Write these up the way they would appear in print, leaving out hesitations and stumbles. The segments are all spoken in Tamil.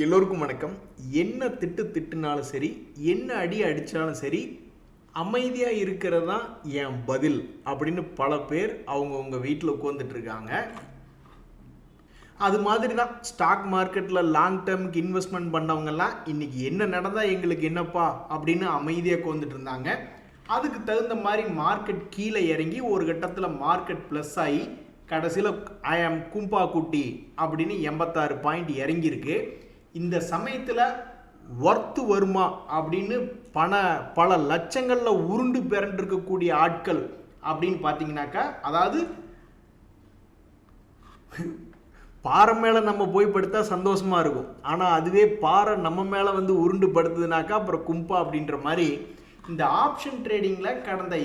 எல்லோருக்கும் வணக்கம். என்ன திட்டுனாலும் சரி, என்ன அடி அடித்தாலும் சரி, அமைதியாக இருக்கிறது தான் என் பதில் அப்படின்னு பல பேர் அவங்கவுங்க வீட்டில் உட்காந்துட்டு இருக்காங்க. அது மாதிரி தான் ஸ்டாக் மார்க்கெட்டில் லாங் டேர்முக்கு இன்வெஸ்ட்மெண்ட் பண்ணவங்கெல்லாம் இன்றைக்கி என்ன நடந்தால் எங்களுக்கு என்னப்பா அப்படின்னு அமைதியாக உட்காந்துட்டு இருந்தாங்க. அதுக்கு தகுந்த மாதிரி மார்க்கெட் கீழே இறங்கி ஒரு கட்டத்தில் மார்க்கெட் ப்ளஸ் ஆகி கடைசியில் ஐ ஆம் கும்பா குட்டி அப்படின்னு 86 பாயிண்ட் இறங்கியிருக்கு. இந்த சமயத்தில் ஒர்த்து வருமா அப்படின்னு பல லட்சங்களில் உருண்டு பிறண்டிருக்கக்கூடிய ஆட்கள் அப்படின்னு பார்த்தீங்கன்னாக்கா, அதாவது பாறை மேலே நம்ம போய் படுத்தா சந்தோஷமாக இருக்கும், ஆனால் அதுவே பாறை நம்ம மேலே வந்து உருண்டு படுத்துதுனாக்கா அப்புறம் கும்பா அப்படின்ற மாதிரி இந்த ஆப்ஷன் ட்ரேடிங்கில் கடந்த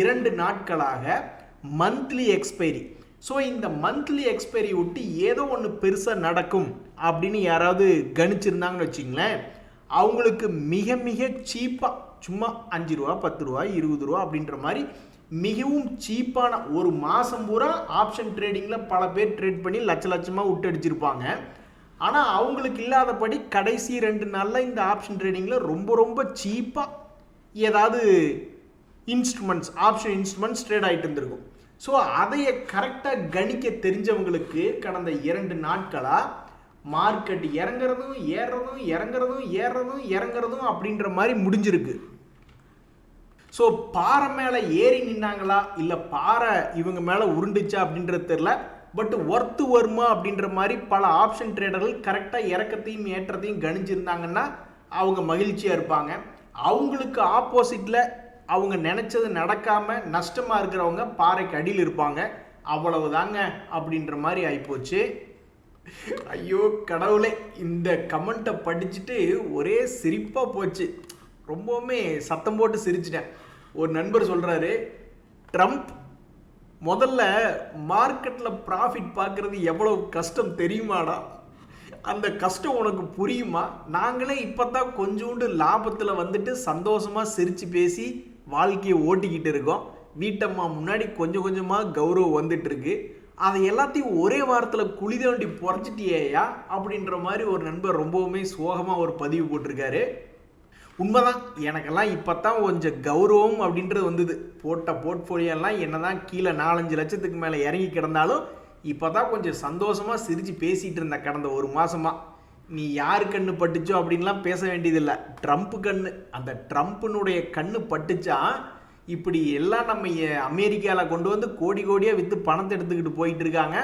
2 நாட்களாக மந்த்லி எக்ஸ்பைரி. ஸோ இந்த மந்த்லி எக்ஸ்பைரி ஒட்டி ஏதோ ஒன்று பெருசாக நடக்கும் அப்படின்னு யாராவது கணிச்சிருந்தாங்கன்னு வச்சிங்களேன், அவங்களுக்கு மிக மிக சீப்பாக சும்மா 5 ரூபா 10 ரூபா 20 ரூபா அப்படின்ற மாதிரி மிகவும் சீப்பான ஒரு மாதம் பூரா ஆப்ஷன் ட்ரேடிங்கில் பல பேர் ட்ரேட் பண்ணி லட்சமாக விட்டு அடிச்சிருப்பாங்க. ஆனால் அவங்களுக்கு இல்லாதபடி கடைசி 2 நாளில் இந்த ஆப்ஷன் ட்ரேடிங்கில் ரொம்ப ரொம்ப சீப்பாக ஏதாவது இன்ஸ்ட்ருமெண்ட்ஸ் ஆப்ஷன் இன்ஸ்ட்ருமெண்ட்ஸ் ட்ரேட் ஆகிட்டு இருந்திருக்கும். ஸோ அதையை கரெக்டாக கணிக்க தெரிஞ்சவங்களுக்கு கடந்த 2 நாட்களாக மார்க்கெட் இறங்குறதும் ஏறுறதும் இறங்குறதும் ஏறுறதும் இறங்குறதும் அப்படின்ற மாதிரி முடிஞ்சிருக்கு. ஸோ பாறை மேலே ஏறி நின்னாங்களா இல்லை பாறை இவங்க மேலே உருண்டுச்சா அப்படின்றது தெரில. பட் ஒர்த்து வருமா அப்படின்ற மாதிரி பல ஆப்ஷன் ட்ரேடர்கள் கரெக்டாக இறக்கத்தையும் ஏற்றத்தையும் கணிச்சிருந்தாங்கன்னா அவங்க மகிழ்ச்சியாக இருப்பாங்க. அவங்களுக்கு ஆப்போசிட்டில் அவங்க நினச்சது நடக்காமல் நஷ்டமாக இருக்கிறவங்க பாறைக்கு அடியில் இருப்பாங்க. அவ்வளவுதாங்க அப்படின்ற மாதிரி ஆகிப்போச்சு. ஐயோ கடவுளே, இந்த கமெண்ட்டை படிச்சுட்டு ஒரே சிரிப்பாக போச்சு. ரொம்பவுமே சத்தம் போட்டு சிரிச்சிட்டேன். ஒரு நண்பர் சொல்கிறாரு, ட்ரம்ப் முதல்ல மார்க்கெட்டில் ப்ராஃபிட் பார்க்குறது எவ்வளோ கஷ்டம் தெரியுமாடா, அந்த கஷ்டம் உனக்கு புரியுமா? நாங்களே இப்போ தான் கொஞ்சோண்டு லாபத்தில் வந்துட்டு சந்தோஷமாக சிரித்து பேசி வாழ்க்கையை ஓட்டிக்கிட்டு இருக்கோம். வீட்டம்மா முன்னாடி கொஞ்சம் கொஞ்சமாக கௌரவம் வந்துட்டுருக்கு. அதை எல்லாத்தையும் ஒரே வாரத்தில் குழி தோண்டி புறச்சிட்டியா அப்படின்ற மாதிரி ஒரு நண்பர் ரொம்பவுமே சோகமாக ஒரு பதிவு போட்டிருக்காரு. உண்மைதான், எனக்கெல்லாம் இப்போ தான் கொஞ்சம் கௌரவம் அப்படின்றது வந்தது. போட்ட போர்ட்ஃபோலியோலாம் என்ன தான் கீழே 4-5 லட்சத்துக்கு மேலே இறங்கி கிடந்தாலும் இப்போ தான் கொஞ்சம் சந்தோஷமாக சிரித்து பேசிகிட்டு இருந்தேன் கடந்த ஒரு மாதமாக. நீ யார் கண்ணு பட்டுச்சோ அப்படின்லாம் பேச வேண்டியதில்லை, ட்ரம்ப் கண்ணு. அந்த ட்ரம்ப்பினுடைய கண்ணு பட்டுச்சா இப்படி எல்லாம் நம்ம அமெரிக்காவில் கொண்டு வந்து கோடி கோடியாக விற்று பணத்தை எடுத்துக்கிட்டு போயிட்டு இருக்காங்க,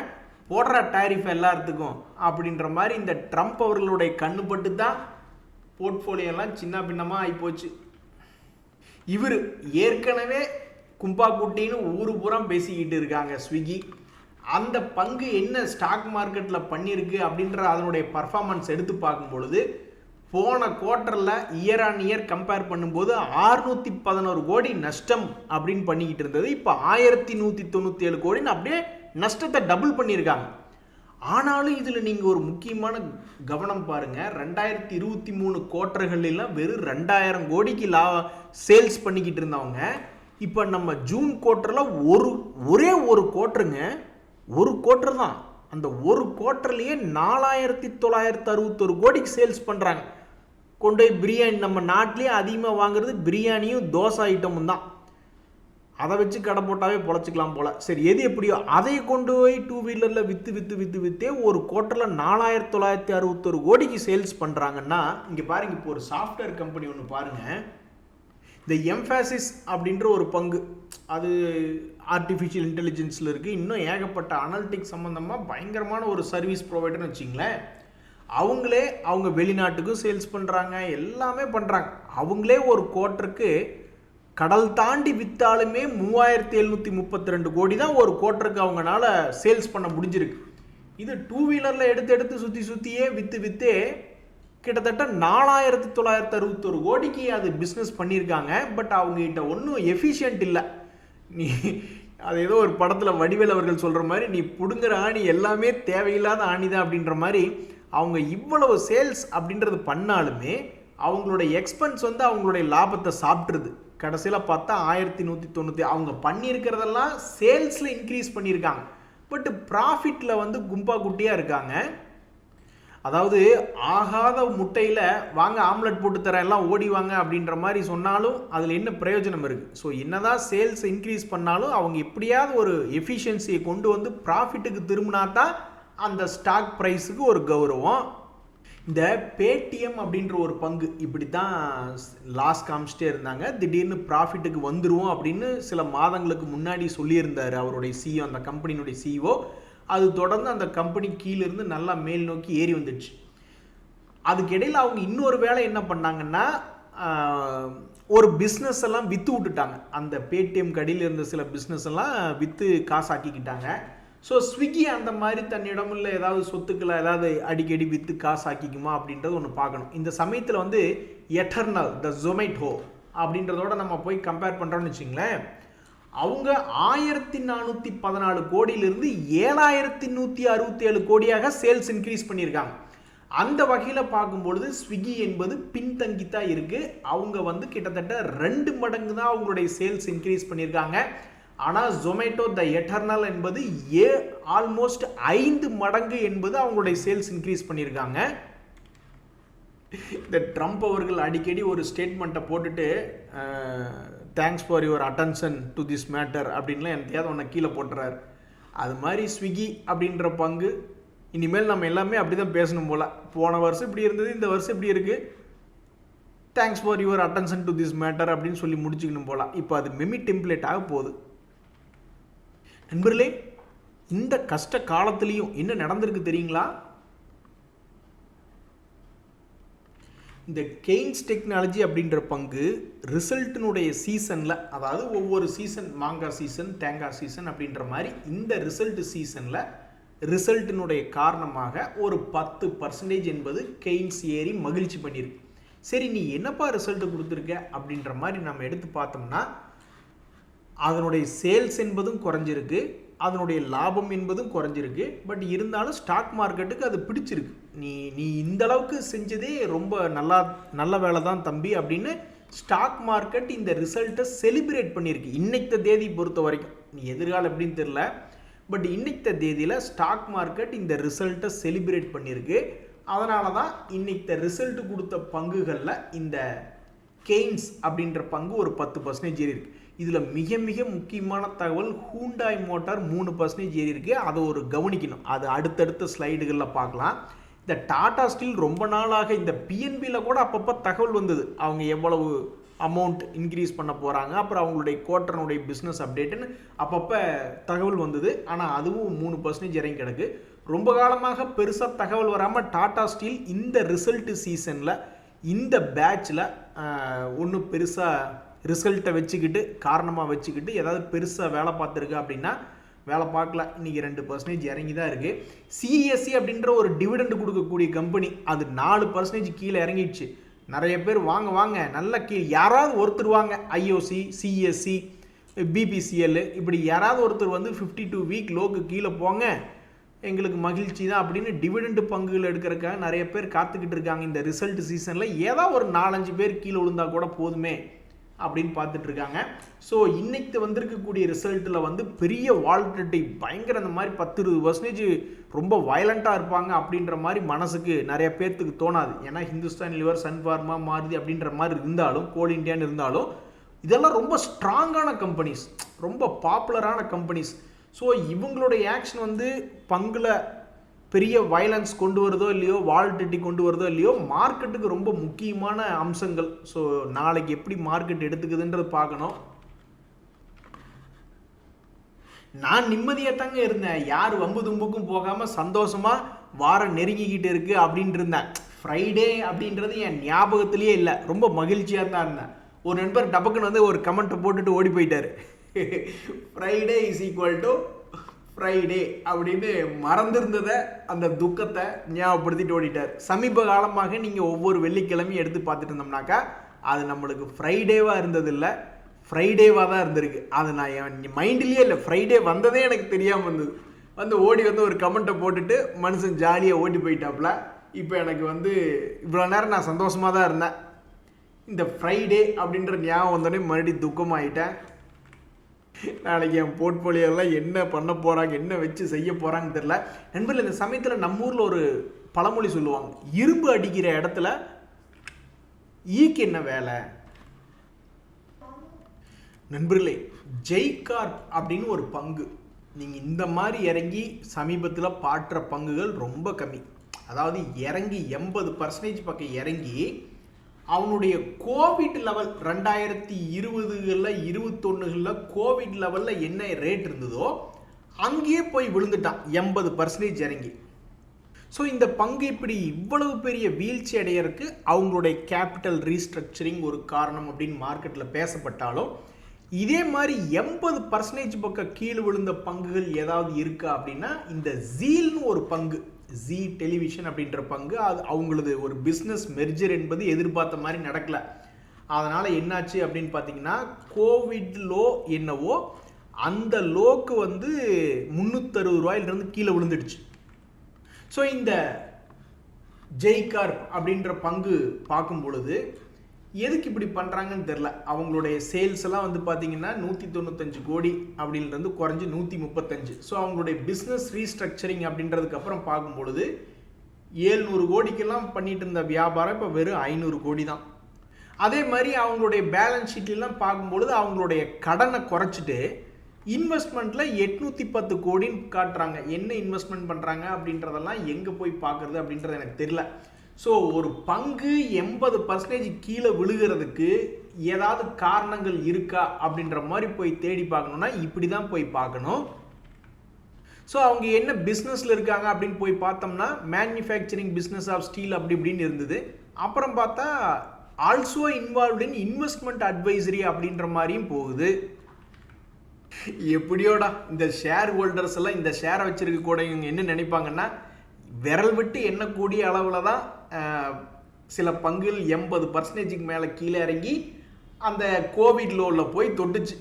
போடுற டாரிஃப் எல்லாத்துக்கும் அப்படின்ற மாதிரி இந்த ட்ரம்ப் அவர்களுடைய கண்ணு பட்டு தான் போர்ட்ஃபோலியோலாம் சின்ன பின்னமாக ஆகிப்போச்சு. இவர் ஏற்கனவே கும்பா குட்டின்னு ஊரு பூரா பேசிக்கிட்டு இருக்காங்க ஸ்விக்கி. அந்த பங்கு என்ன ஸ்டாக் மார்க்கெட்டில் பண்ணியிருக்கு அப்படின்ற அதனுடைய பர்ஃபார்மன்ஸ் எடுத்து பார்க்கும் பொழுது போன குவார்ட்டரில் இயர் ஆன் இயர் கம்பேர் பண்ணும்போது 611 கோடி நஷ்டம் அப்படின்னு பண்ணிக்கிட்டு இருந்தது. இப்போ 1197 கோடின்னு அப்படியே நஷ்டத்தை டபுள் பண்ணியிருக்காங்க. ஆனாலும் இதில் நீங்கள் ஒரு முக்கியமான கவனம் பாருங்கள், 2023 குவார்ட்டர்களெல்லாம் வெறும் 2000 கோடிக்கு சேல்ஸ் பண்ணிக்கிட்டு இருந்தவங்க இப்போ நம்ம ஜூன் குவார்ட்டரில் ஒரே ஒரு குவார்ட்டருங்க, ஒரு குவார்ட்டர் தான், அந்த ஒரு குவார்ட்டர்லேயே 4961 கோடிக்கு சேல்ஸ் பண்ணுறாங்க. கொண்டு போய் பிரியாணி, நம்ம நாட்டிலே அதிகமாக வாங்குறது பிரியாணியும் தோசை ஐட்டமும் தான். அதை வச்சு கடை போட்டாவே பொழைச்சிக்கலாம் போல். சரி, எது எப்படியோ அதை கொண்டு போய் 2 வீலரில் விற்றே ஒரு குவார்ட்டரில் 4961 கோடிக்கு சேல்ஸ் பண்ணுறாங்கன்னா இங்கே பாருங்கள். இப்போ ஒரு சாஃப்ட்வேர் கம்பெனி ஒன்று பாருங்கள், இந்த எம்ஃபாசிஸ் அப்படின்ற ஒரு பங்கு, அது ஆர்டிஃபிஷியல் இன்டெலிஜென்ஸில் இருக்குது. இன்னும் ஏகப்பட்ட அனலிட்டிக்ஸ் சம்மந்தமாக பயங்கரமான ஒரு சர்வீஸ் ப்ரொவைடர்னு வச்சிங்களேன். அவங்க வெளிநாட்டுக்கும் சேல்ஸ் பண்ணுறாங்க, எல்லாமே பண்ணுறாங்க. அவங்களே ஒரு குவார்ட்டருக்கு கடல் தாண்டி விற்றாலுமே 3732 கோடி தான் ஒரு குவார்ட்டருக்கு அவங்களால சேல்ஸ் பண்ண முடிஞ்சிருக்கு. இது 2 வீலரில் எடுத்து சுற்றியே விற்றே கிட்டத்தட்ட 4961 கோடிக்கு அது பிஸ்னஸ் பண்ணியிருக்காங்க. பட் அவங்ககிட்ட ஒன்றும் எஃபிஷியன்ட் இல்லை. நீ அது ஏதோ ஒரு படத்தில் வடிவேல் அவர்கள் சொல்கிற மாதிரி, நீ பிடுங்குற ஆணி எல்லாமே தேவையில்லாத ஆணி தான் அப்படின்ற மாதிரி அவங்க இவ்வளவு சேல்ஸ் அப்படின்றது பண்ணாலுமே அவங்களுடைய எக்ஸ்பென்ஸ் வந்து அவங்களுடைய லாபத்தை சாப்பிட்ருது. கடைசியில் பார்த்தா 1190 அவங்க பண்ணியிருக்கிறதெல்லாம் சேல்ஸில் இன்க்ரீஸ் பண்ணியிருக்காங்க. பட் ப்ராஃபிட்டில் வந்து கும்பா குட்டியாக இருக்காங்க. அதாவது ஆகாத முட்டையில் வாங்க ஆம்லெட் போட்டு தரேன் எல்லாம் ஓடி வாங்க அப்படின்ற மாதிரி சொன்னாலும் அதில் என்ன பிரயோஜனம் இருக்குது? ஸோ என்னதான் சேல்ஸ் இன்க்ரீஸ் பண்ணாலும் அவங்க எப்படியாவது ஒரு எஃபிஷியன்சியை கொண்டு வந்து ப்ராஃபிட்டுக்கு திரும்பினா தான் அந்த ஸ்டாக் ப்ரைஸுக்கு ஒரு கௌரவம். இந்த பேடிஎம் அப்படின்ற ஒரு பங்கு இப்படி தான் லாஸ் காமிச்சிட்டே இருந்தாங்க. திடீர்னு ப்ராஃபிட்டுக்கு வந்துடுவோம் அப்படின்னு சில மாதங்களுக்கு முன்னாடி சொல்லியிருந்தார் அவருடைய சிஇஓ, அந்த கம்பெனியினுடைய சிஇஓ. அது தொடர்ந்து அந்த கம்பெனி கீழிருந்து நல்லா மேல் நோக்கி ஏறி வந்துடுச்சு. அதுக்கிடையில் அவங்க இன்னொரு வேலை என்ன பண்ணாங்கன்னா, ஒரு பிஸ்னஸ் எல்லாம் விற்று விட்டுட்டாங்க. அந்த பேடிஎம் கடையில் இருந்த சில பிஸ்னஸ் எல்லாம் விற்று காசாக்கிக்கிட்டாங்க. ஸோ ஸ்விக்கி அந்த மாதிரி தன்னிடம் இல்லை ஏதாவது சொத்துக்களை ஏதாவது அடிக்கடி விற்று காசாக்கிக்குமா அப்படின்றது ஒன்று பார்க்கணும். இந்த சமயத்தில் வந்து எட்டர்னல் த ஜொமேட்டோ அப்படின்றதோட நம்ம போய் கம்பேர் பண்ணுறோம்னு வச்சுங்களேன், அவங்க 1414 கோடியிலிருந்து 7167 கோடியாக சேல்ஸ் இன்க்ரீஸ் பண்ணியிருக்காங்க. அந்த வகையில் பார்க்கும்பொழுது ஸ்விக்கி என்பது பின்தங்கித்தான் இருக்குது. அவங்க வந்து கிட்டத்தட்ட 2 மடங்கு தான் அவங்களுடைய சேல்ஸ் இன்க்ரீஸ் பண்ணியிருக்காங்க. ஆனால் ஜொமேட்டோ த எட்டர்னல் என்பது ஆல்மோஸ்ட் 5 மடங்கு என்பது அவங்களுடைய சேல்ஸ் இன்க்ரீஸ் பண்ணியிருக்காங்க. இந்த ட்ரம்ப் அவர்கள் அடிக்கடி ஒரு ஸ்டேட்மெண்ட்டை போட்டுட்டு thanks for your attention to this matter அப்படின்லாம் எனத்தையாவது ஒன்று கீழே போட்டுறாரு. அது மாதிரி ஸ்விக்கி அப்படின்ற பங்கு இனிமேல் நம்ம எல்லாமே அப்படி தான் பேசணும் போல். போன வருஷம் இப்படி இருந்தது, இந்த வருஷம் இப்படி இருக்குது, thanks for your attention to this matter அப்படின்னு சொல்லி முடிச்சுக்கணும் போல். இப்போ அது மெமி டெம்ப்ளேட் ஆக போகுது. நண்பர்களே, இந்த கஷ்ட காலத்திலையும் என்ன நடந்திருக்கு தெரியுங்களா? இந்த கெய்ன்ஸ் டெக்னாலஜி அப்படின்ற பங்கு ரிசல்ட்டினுடைய சீசனில், அதாவது ஒவ்வொரு சீசன், மாங்காய் சீசன், தேங்காய் சீசன் அப்படின்ற மாதிரி இந்த ரிசல்ட் சீசனில் ரிசல்ட்டினுடைய காரணமாக ஒரு 10% என்பது கெய்ன்ஸ் ஏறி மகிழ்ச்சி பண்ணியிருக்கு. சரி, நீ என்னப்பா ரிசல்ட்டு கொடுத்துருக்க அப்படின்ற மாதிரி நம்ம எடுத்து பார்த்தோம்னா, அதனுடைய சேல்ஸ் என்பதும் குறைஞ்சிருக்கு, அதனுடைய லாபம் என்பதும் குறைஞ்சிருக்கு. பட் இருந்தாலும் ஸ்டாக் மார்க்கெட்டுக்கு அது பிடிச்சிருக்கு. நீ இந்த அளவுக்கு செஞ்சதே ரொம்ப நல்ல வேலை தான் தம்பி அப்படின்னு ஸ்டாக் மார்க்கெட் இந்த ரிசல்ட்டை செலிப்ரேட் பண்ணியிருக்கு. இன்னைக்கு தேதி பொறுத்த வரைக்கும், நீ எதிர்காலம் எப்படின்னு தெரியல, பட் இன்னைக்கு தேதியில் ஸ்டாக் மார்க்கெட் இந்த ரிசல்ட்டை செலிப்ரேட் பண்ணியிருக்கு. அதனால தான் இன்னைக்கு ரிசல்ட் கொடுத்த பங்குகளில் இந்த கெய்ன்ஸ் அப்படின்ற பங்கு ஒரு 10% ஏறி இருக்கு. இதில் மிக மிக முக்கியமான தகவல், ஹூண்டாய் மோட்டார் 3% ஏறி இருக்கு. அதை ஒரு கவனிக்கணும். அது அடுத்தடுத்த ஸ்லைடுகளில் பார்க்கலாம். இந்த டாடா ஸ்டீல் ரொம்ப நாளாக இந்த பிஎன்பியில் கூட அப்பப்போ தகவல் வந்தது, அவங்க எவ்வளவு அமௌண்ட் இன்க்ரீஸ் பண்ண போகிறாங்க, அப்புறம் அவங்களுடைய குவார்ட்டர்னுடைய பிஸ்னஸ் அப்டேட்டுன்னு அப்பப்போ தகவல் வந்தது. ஆனால் அதுவும் 3% இறங்கி கிடக்கு. ரொம்ப காலமாக பெருசாக தகவல் வராமல் டாடா ஸ்டீல் இந்த ரிசல்ட் சீசனில் இந்த பேட்சில் ஒன்றும் பெருசாக ரிசல்ட்டை வச்சுக்கிட்டு காரணமாக வச்சுக்கிட்டு ஏதாவது பெருசாக வேலை பார்த்துருக்கு அப்படின்னா வேலை பார்க்கல. இன்றைக்கி 2% இறங்கி தான் இருக்குது. சிஎஸ்சி அப்படின்ற ஒரு டிவிடெண்ட் கொடுக்கக்கூடிய கம்பெனி, அது 4% கீழே இறங்கிடுச்சு. நிறைய பேர் வாங்க நல்ல யாராவது ஒருத்தர் வாங்க, ஐஓசி, சிஎஸ்சி, பிபிசிஎல், இப்படி யாராவது ஒருத்தர் வந்து 52 வீக் லோக்கு கீழே போங்க, எங்களுக்கு மகிழ்ச்சி தான் அப்படின்னு டிவிடெண்ட் பங்குகள் எடுக்கிறதுக்காக நிறைய பேர் காத்துக்கிட்டு இருக்காங்க. இந்த ரிசல்ட் சீசனில் ஏதாவது ஒரு 4-5 பேர் கீழே விழுந்தா கூட போதுமே அப்படின்னு பார்த்துட்டு இருக்காங்க. ஸோ இன்னைக்கு வந்திருக்கக்கூடிய ரிசல்ட்டில் வந்து பெரிய வால்டிலிட்டி, பயங்கர இந்த மாதிரி 10-20% ரொம்ப வயலண்ட்டாக இருப்பாங்க அப்படின்ற மாதிரி மனசுக்கு நிறைய பேர்த்துக்கு தோணாது. ஏன்னா Hindustan lever, sun pharma, Maruti அப்படின்ற மாதிரி இருந்தாலும், கோல் இண்டியான்னு இருந்தாலும், இதெல்லாம் ரொம்ப ஸ்ட்ராங்கான கம்பெனிஸ், ரொம்ப பாப்புலரான கம்பெனிஸ். ஸோ இவங்களுடைய ஆக்ஷன் வந்து பங்குல பெரிய வயலன்ஸ் கொண்டு வருதோ இல்லையோ, வால்டிலிட்டி கொண்டு வருதோ இல்லையோ, மார்க்கெட்டுக்கு ரொம்ப முக்கியமான அம்சங்கள். ஸோ நாளைக்கு எப்படி மார்க்கெட் எடுத்துக்குதுன்றது பார்க்கணும். நான் நிம்மதியாக தாங்க இருந்தேன், யார் வம்பு தும்புக்கும் போகாமல் சந்தோஷமாக வாரம் நெருங்கிக்கிட்டு இருக்குது அப்படின்ட்டு இருந்தேன். ஃப்ரைடே அப்படின்றது என் ஞாபகத்திலேயே இல்லை, ரொம்ப மகிழ்ச்சியாக தான் இருந்தேன். ஒரு நண்பர் டபக்குன்னு வந்து ஒரு கமெண்ட்டை போட்டுட்டு ஓடி போயிட்டார், Friday is equal to Friday அப்படின்னு மறந்துருந்ததை, அந்த துக்கத்தை ஞாபகப்படுத்திட்டு ஓடிட்டார். சமீப காலமாக நீங்கள் ஒவ்வொரு வெள்ளிக்கிழமையும் எடுத்து பார்த்துட்டு இருந்தோம்னாக்கா அது நம்மளுக்கு ஃப்ரைடேவாக இருந்ததில்லை, ஃப்ரைடேவாக தான் இருந்திருக்கு. அது நான் என் மைண்ட்லேயே இல்லை, ஃப்ரைடே வந்ததே எனக்கு தெரியாமல் வந்தது. வந்து ஓடி வந்து ஒரு கமெண்ட்டை போட்டுட்டு மனுஷன் ஜாலியாக ஓடி போயிட்டாப்புல. இப்போ எனக்கு வந்து இவ்வளோ நேரம் நான் சந்தோஷமாக தான் இருந்தேன், இந்த ஃப்ரைடே அப்படின்ற ஞாபகம் வந்தோடனே மறுபடியும் துக்கமாகிட்டேன். நாளைக்கு என் போர்ட்ஃபோலியோலாம் என்ன பண்ண போகிறாங்க, என்ன வச்சு செய்ய போகிறாங்கன்னு தெரில. நண்பர்கள், இந்த சமயத்தில் நம்ம ஊரில் ஒரு பழமொழி சொல்லுவாங்க, இரும்பு அடிக்கிற இடத்துல ஈக்கு என்ன வேலை. நண்பர்களே, ஜெய்கார்ப் அப்படின்னு ஒரு பங்கு நீங்கள் இந்த மாதிரி இறங்கி சமீபத்தில் பாட்டுற பங்குகள் ரொம்ப கம்மி. அதாவது இறங்கி 80% பக்கம் இறங்கி அவனுடைய கோவிட் லெவல் 2020களில் 21களில் கோவிட் லெவலில் என்ன ரேட் இருந்ததோ அங்கேயே போய் விழுந்துட்டான் 80% இறங்கி. ஸோ இந்த பங்கு இப்படி இவ்வளவு பெரிய வீழ்ச்சி அடையிறதுக்கு அவங்களுடைய கேபிட்டல் ரீஸ்ட்ரக்சரிங் ஒரு காரணம் அப்படின்னு மார்க்கெட்டில் பேசப்பட்டாலும், இதே மாதிரி 80% பக்கம் கீழே விழுந்த பங்குகள் ஏதாவது இருக்கா அப்படின்னா இந்த ஜீல்னு ஒரு பங்கு, ஜீ டெலிவிஷன் அப்படின்ற பங்கு, அது அவங்களது ஒரு பிஸ்னஸ் மெர்ஜர் என்பது எதிர்பார்த்த மாதிரி நடக்கல. அதனால் என்னாச்சு அப்படின்னு பார்த்தீங்கன்னா, கோவிட் லோ என்னவோ அந்த லோக்கு வந்து 360 ரூபாயிலிருந்து கீழே விழுந்துடுச்சு. ஸோ இந்த ஜெய்கார்ப் அப்படின்ற பங்கு பார்க்கும் பொழுது எதுக்கு இப்படி பண்ணுறாங்கன்னு தெரில. அவங்களுடைய சேல்ஸ் எல்லாம் வந்து பார்த்தீங்கன்னா 195 கோடி அப்படின்றது குறைஞ்சி 135. ஸோ அவங்களுடைய பிஸ்னஸ் ரீஸ்ட்ரக்சரிங் அப்படின்றதுக்கு அப்புறம் பார்க்கும் பொழுது 700 கோடிக்கெல்லாம் பண்ணிட்டு இருந்த வியாபாரம் இப்போ வெறும் 500 கோடி தான். அதே மாதிரி அவங்களுடைய பேலன்ஸ் ஷீட்லாம் பார்க்கும்பொழுது அவங்களுடைய கடனை குறைச்சிட்டு இன்வெஸ்ட்மெண்ட்டில் 810 கோடின்னு காட்டுறாங்க. என்ன இன்வெஸ்ட்மெண்ட் பண்ணுறாங்க அப்படின்றதெல்லாம் எங்கே போய் பார்க்குறது அப்படின்றது எனக்கு தெரியல. ஸோ ஒரு பங்கு 80% கீழே விழுகிறதுக்கு ஏதாவது காரணங்கள் இருக்கா அப்படின்ற மாதிரி போய் தேடி பார்க்கணுன்னா இப்படி தான் போய் பார்க்கணும். ஸோ அவங்க என்ன பிஸ்னஸில் இருக்காங்க அப்படின்னு போய் பார்த்தோம்னா மேனுஃபேக்சரிங் பிஸ்னஸ் ஆஃப் ஸ்டீல் அப்படி இப்படின்னு இருந்தது. அப்புறம் பார்த்தா ஆல்சோ இன்வால்வ்ட் இன் இன்வெஸ்ட்மெண்ட் அட்வைசரி அப்படின்ற மாதிரியும் போகுது. எப்படியோடா இந்த ஷேர் ஹோல்டர்ஸ் எல்லாம் இந்த ஷேரை வச்சிருக்க கூட இவங்க என்ன நினைப்பாங்கன்னா, விரல் விட்டு எண்ணக்கூடிய அளவில் தான் சில பங்குகள் 80%க்கு மேலே கீழே இறங்கி அந்த கோவிட் லோவில் போய் தொட்டுச்சு.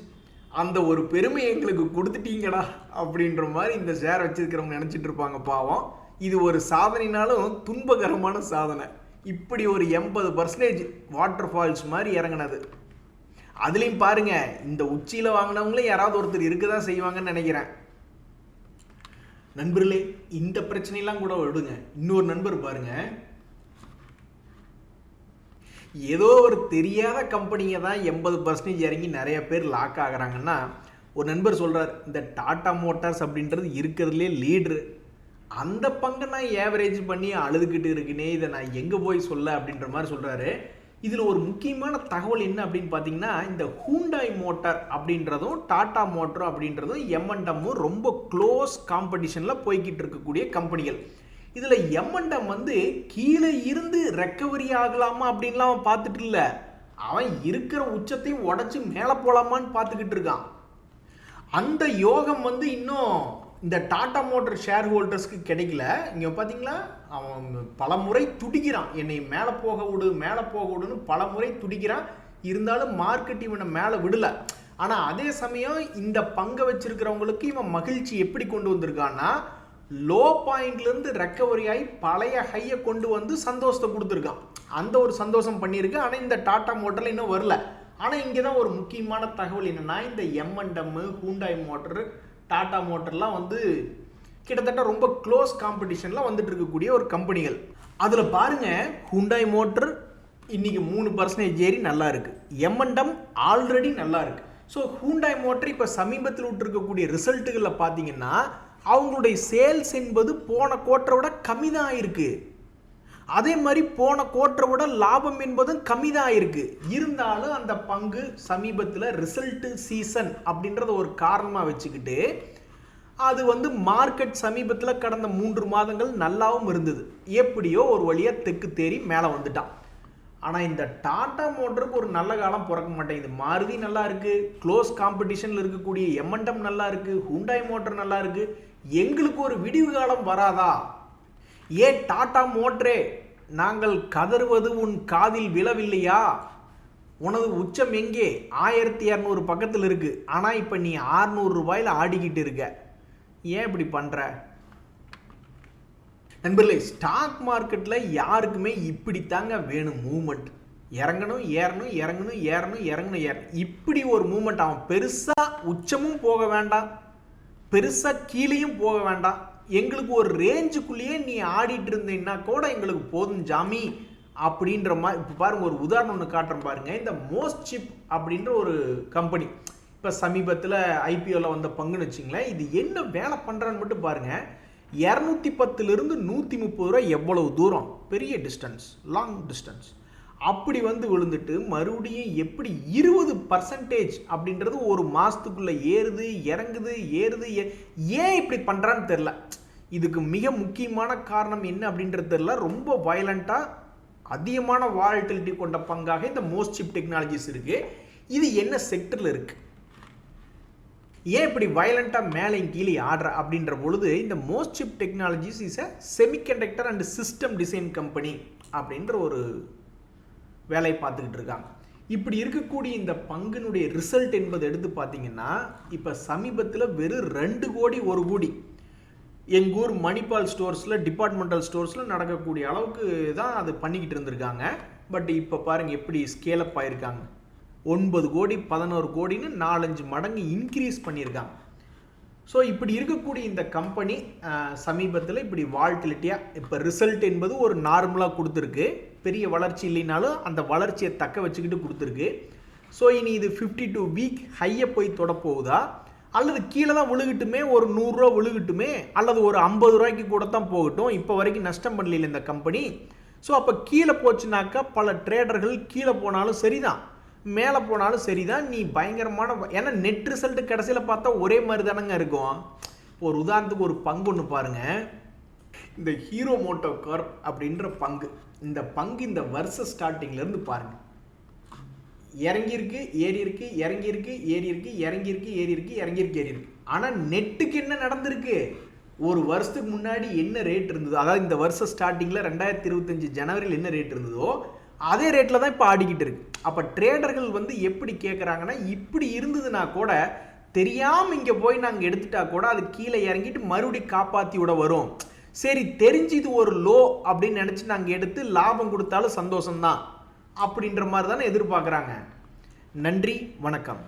அந்த ஒரு பெருமை எங்களுக்கு கொடுத்துட்டீங்கடா அப்படின்ற மாதிரி இந்த ஷேர் வச்சிருக்கிறவங்க நினச்சிட்டு இருப்பாங்க. பாவம், இது ஒரு சாதனைனாலும் துன்பகரமான சாதனை. இப்படி ஒரு 80% வாட்டர் ஃபால்ஸ் மாதிரி இறங்கினது. அதுலேயும் பாருங்க, இந்த உச்சியில் வாங்கினவங்களே யாராவது ஒருத்தர் இருக்க தான் செய்வாங்கன்னு நினைக்கிறேன். நண்பர்களே, இந்த பிரச்சனையெல்லாம் கூட விடுங்க. இன்னொரு நண்பர் பாருங்க, ஏதோ ஒரு தெரியாத கம்பெனிங்க தான் 80% இறங்கி நிறைய பேர் லாக் ஆகுறாங்கன்னா, ஒரு நண்பர் சொல்கிறார், இந்த டாடா மோட்டார்ஸ் அப்படின்றது இருக்கிறதுலே லீட்ரு, அந்த பங்கை நான் ஏவரேஜ் பண்ணி அழுதுகிட்டு இருக்குனே, இதை நான் எங்கே போய் சொல்ல அப்படின்ற மாதிரி சொல்கிறாரு. இதில் ஒரு முக்கியமான தகவல் என்ன அப்படின்னு பார்த்தீங்கன்னா, இந்த ஹூண்டாய் மோட்டார் அப்படின்றதும் டாடா மோட்டரும் அப்படின்றதும் எம்என்டமும் ரொம்ப க்ளோஸ் காம்படிஷனில் போய்கிட்டு இருக்கக்கூடிய கம்பெனிகள். இதில் எம்என்டம் வந்து கீழே இருந்து ரெக்கவரி ஆகலாமா அப்படின்லாம் அவன் பார்த்துட்டு இல்லை, அவன் இருக்கிற உச்சத்தையும் உடச்சி மேலே போகலாமான்னு பார்த்துக்கிட்டு இருக்கான். அந்த யோகம் வந்து இன்னும் இந்த டாடா மோட்டர் ஷேர் ஹோல்டர்ஸ்க்கு கிடைக்கல. இங்கே பார்த்தீங்களா, அவன் பல முறை துடிக்கிறான், என்னை மேலே போக விடு மேலே போக விடுன்னு பல முறை துடிக்கிறான். இருந்தாலும் மார்க்கெட் இவனை மேலே விடலை. ஆனால் அதே சமயம் இந்த பங்கை வச்சிருக்கிறவங்களுக்கு இவன் மகிழ்ச்சி எப்படி கொண்டு வந்திருக்கான்னா, லோ பாயிண்ட்லேருந்து ரெக்கவரி ஆகி பழைய ஹையை கொண்டு வந்து சந்தோஷத்தை கொடுத்துருக்கான். அந்த ஒரு சந்தோஷம் பண்ணியிருக்கு. ஆனால் இந்த டாடா மோட்டரில் இன்னும் வரல. ஆனால் இங்கே தான் ஒரு முக்கியமான தகவல் என்னென்னா, இந்த எம்என்டம், ஹூண்டாய் மோட்டர், டாடா மோட்டர்லாம் வந்து கிட்டத்தட்ட ரொம்ப க்ளோஸ் காம்படிஷனில் வந்துட்டு இருக்கக்கூடிய ஒரு கம்பெனிகள். அதில் பாருங்கள், ஹூண்டாய் மோட்டர் இன்றைக்கி 3% ஏறி நல்லா இருக்குது, எம்என்டம் ஆல்ரெடி நல்லா இருக்குது. ஸோ ஹூண்டாய் மோட்டர் இப்போ சமீபத்தில் விட்டுருக்கக்கூடிய ரிசல்ட்டுகளில் பார்த்தீங்கன்னா அவங்களுடைய சேல்ஸ் என்பது போன குவார்ட்டரை விட கம்மி தான் ஆயிருக்கு. அதே மாதிரி போன குவார்ட்டரை விட லாபம் என்பதும் கம்மி தான் ஆயிருக்கு. இருந்தாலும் அந்த பங்கு சமீபத்தில் ரிசல்ட்டு சீசன் அப்படின்றத ஒரு காரணமாக வச்சுக்கிட்டு அது வந்து மார்க்கெட் சமீபத்தில் கடந்த 3 மாதங்கள் நல்லாவும் இருந்தது. எப்படியோ ஒரு வழியாக தெற்கு தேறி மேலே வந்துட்டான். ஆனால் இந்த டாடா மோட்டருக்கு ஒரு நல்ல காலம் பிறக்க மாட்டேங்குது. மாருதி நல்லா இருக்குது, க்ளோஸ் காம்படிஷனில் இருக்கக்கூடிய எம்என்டம் நல்லா இருக்குது, ஹூண்டாய் மோட்டர் நல்லா இருக்குது. எங்களுக்கு ஒரு விடிவு காலம் வராதா? ஏன் டாடா மோட்டரே, நாங்கள் கதறுவது உன் காதில் விழவில்லையா? உனது உச்சம் எங்கே? 1200 பக்கத்தில் இருக்குது. ஆனால் இப்போ நீ 600 ரூபாயில் ஆடிக்கிட்டு இருக்க. ஏன் இப்படி பண்ணுற? நண்பர்களே, ஸ்டாக் மார்க்கெட்டில் யாருக்குமே இப்படித்தாங்க வேணும் மூமெண்ட். இறங்கணும் ஏறணும், இறங்கணும் ஏறணும், இறங்கணும் ஏறணும், இப்படி ஒரு மூமெண்ட். அவன் பெருசாக உச்சமும் போக வேண்டாம், பெருசாக கீழேயும் போக வேண்டாம், எங்களுக்கு ஒரு ரேஞ்சுக்குள்ளேயே நீ ஆடிட்டு இருந்தீங்கன்னா கூட எங்களுக்கு போதும் ஜாமி அப்படின்ற மாதிரி. இப்போ பாருங்கள், ஒரு உதாரணம் ஒன்று காட்டுறேன் பாருங்கள். இந்த மோஸ்ட்சிப் அப்படின்ற ஒரு கம்பெனி இப்போ சமீபத்தில் ஐபிஓவில் வந்த பங்குன்னு வச்சிங்களேன். இது என்ன வேலை பண்ணுறான்னு மட்டும் பாருங்கள். 210லிருந்து 130 ரூபா எவ்வளவு தூரம், பெரிய டிஸ்டன்ஸ், லாங் டிஸ்டன்ஸ். அப்படி வந்து விழுந்துட்டு மறுபடியும் எப்படி 20% அப்படின்றது ஒரு மாதத்துக்குள்ளே ஏறுது இறங்குது ஏறுது. ஏன் இப்படி பண்ணுறான்னு தெரில. இதுக்கு மிக முக்கியமான காரணம் என்ன அப்படின்றது தெரில. ரொம்ப வயலண்ட்டாக அதிகமான வாலட்டிலிட்டி கொண்ட பங்காக இந்த மோஸ்ட்சிப் டெக்னாலஜிஸ் இருக்குது. இது என்ன செக்டரில் இருக்குது, ஏன் இப்படி வயலண்ட்டாக மேலே கீழே ஆடுற அப்படின்ற பொழுது, இந்த MosChip technologies is a semiconductor and system design company அப்படின்ற ஒரு வேலையை பார்த்துக்கிட்டு இருக்காங்க. இப்படி இருக்கக்கூடிய இந்த பங்கினுடைய ரிசல்ட் என்பது எடுத்து பார்த்தீங்கன்னா, இப்போ சமீபத்தில் வெறும் 2 கோடி 1 கோடி எங்கூர் மணிபால் ஸ்டோர்ஸில், டிபார்ட்மெண்டல் ஸ்டோர்ஸில் நடக்கக்கூடிய அளவுக்கு தான் அது பண்ணிக்கிட்டு இருந்திருக்காங்க. பட் இப்போ பாருங்கள் எப்படி ஸ்கேலப் ஆகிருக்காங்க. 9 கோடி 11 கோடின்னு 4-5 மடங்கு இன்க்ரீஸ் பண்ணியிருக்காங்க. ஸோ இப்படி இருக்கக்கூடிய இந்த கம்பெனி சமீபத்தில் இப்படி வால்டிலிட்டியாக இப்போ ரிசல்ட் என்பது ஒரு நார்மலாக கொடுத்துருக்கு. பெரிய வளர்ச்சி இல்லைனாலும் அந்த வளர்ச்சியை தக்க வச்சுக்கிட்டு கொடுத்துருக்கு. ஸோ இனி இது 52 வீக் ஹையை போய் தொடப்போகுதா, அல்லது கீழே தான் விழுகட்டுமே, ஒரு 100 ரூபா விழுகட்டுமே, அல்லது ஒரு 50 ரூபாய்க்கு கூட தான் போகட்டும். இப்போ வரைக்கும் நஷ்டம் பண்ணல இந்த கம்பெனி. ஸோ அப்போ கீழே போச்சுனாக்கா பல ட்ரேடர்கள் கீழே போனாலும் சரிதான், மேலே போனாலும் சரிதான், நீ பயங்கரமான, ஏன்னா நெட் ரிசல்ட் கடைசியில் பார்த்தா ஒரே மாதிரி தானங்க இருக்கும். ஒரு உதாரணத்துக்கு ஒரு பங்கு ஒன்று பாருங்கள். இந்த ஹீரோ மோட்டோ கார்ப் அப்படின்ற பங்கு, இந்த பங்கு இந்த வருஷ ஸ்டார்டிங்லேருந்து பாருங்கள், இறங்கியிருக்கு ஏறி இருக்கு, இறங்கியிருக்கு ஏறி இருக்கு, இறங்கியிருக்கு ஏறி இருக்கு, இறங்கியிருக்கு ஏறி இருக்கு. ஆனால் நெட்டுக்கு என்ன நடந்திருக்கு, ஒரு வருஷத்துக்கு முன்னாடி என்ன ரேட் இருந்ததோ, அதாவது இந்த வருஷம் ஸ்டார்டிங்கில் 2025 ஜனவரியில் என்ன ரேட் இருந்ததோ அதே ரேட்டில் தான் இப்போ ஆடிக்கிட்டு இருக்கு. அப்போ ட்ரேடர்கள் வந்து எப்படி கேட்குறாங்கன்னா, இப்படி இருந்ததுன்னா கூட தெரியாமல் இங்கே போய் நாங்கள் எடுத்துட்டா கூட அது கீழே இறங்கிட்டு மறுபடியும் காப்பாற்றி விட வரும். சரி, தெரிஞ்சு இது ஒரு லோ அப்படின்னு நினச்சி நாங்கள் எடுத்து லாபம் கொடுத்தாலும் சந்தோஷம்தான் அப்படின்ற மாதிரி தானே எதிர்பார்க்குறாங்க. நன்றி, வணக்கம்.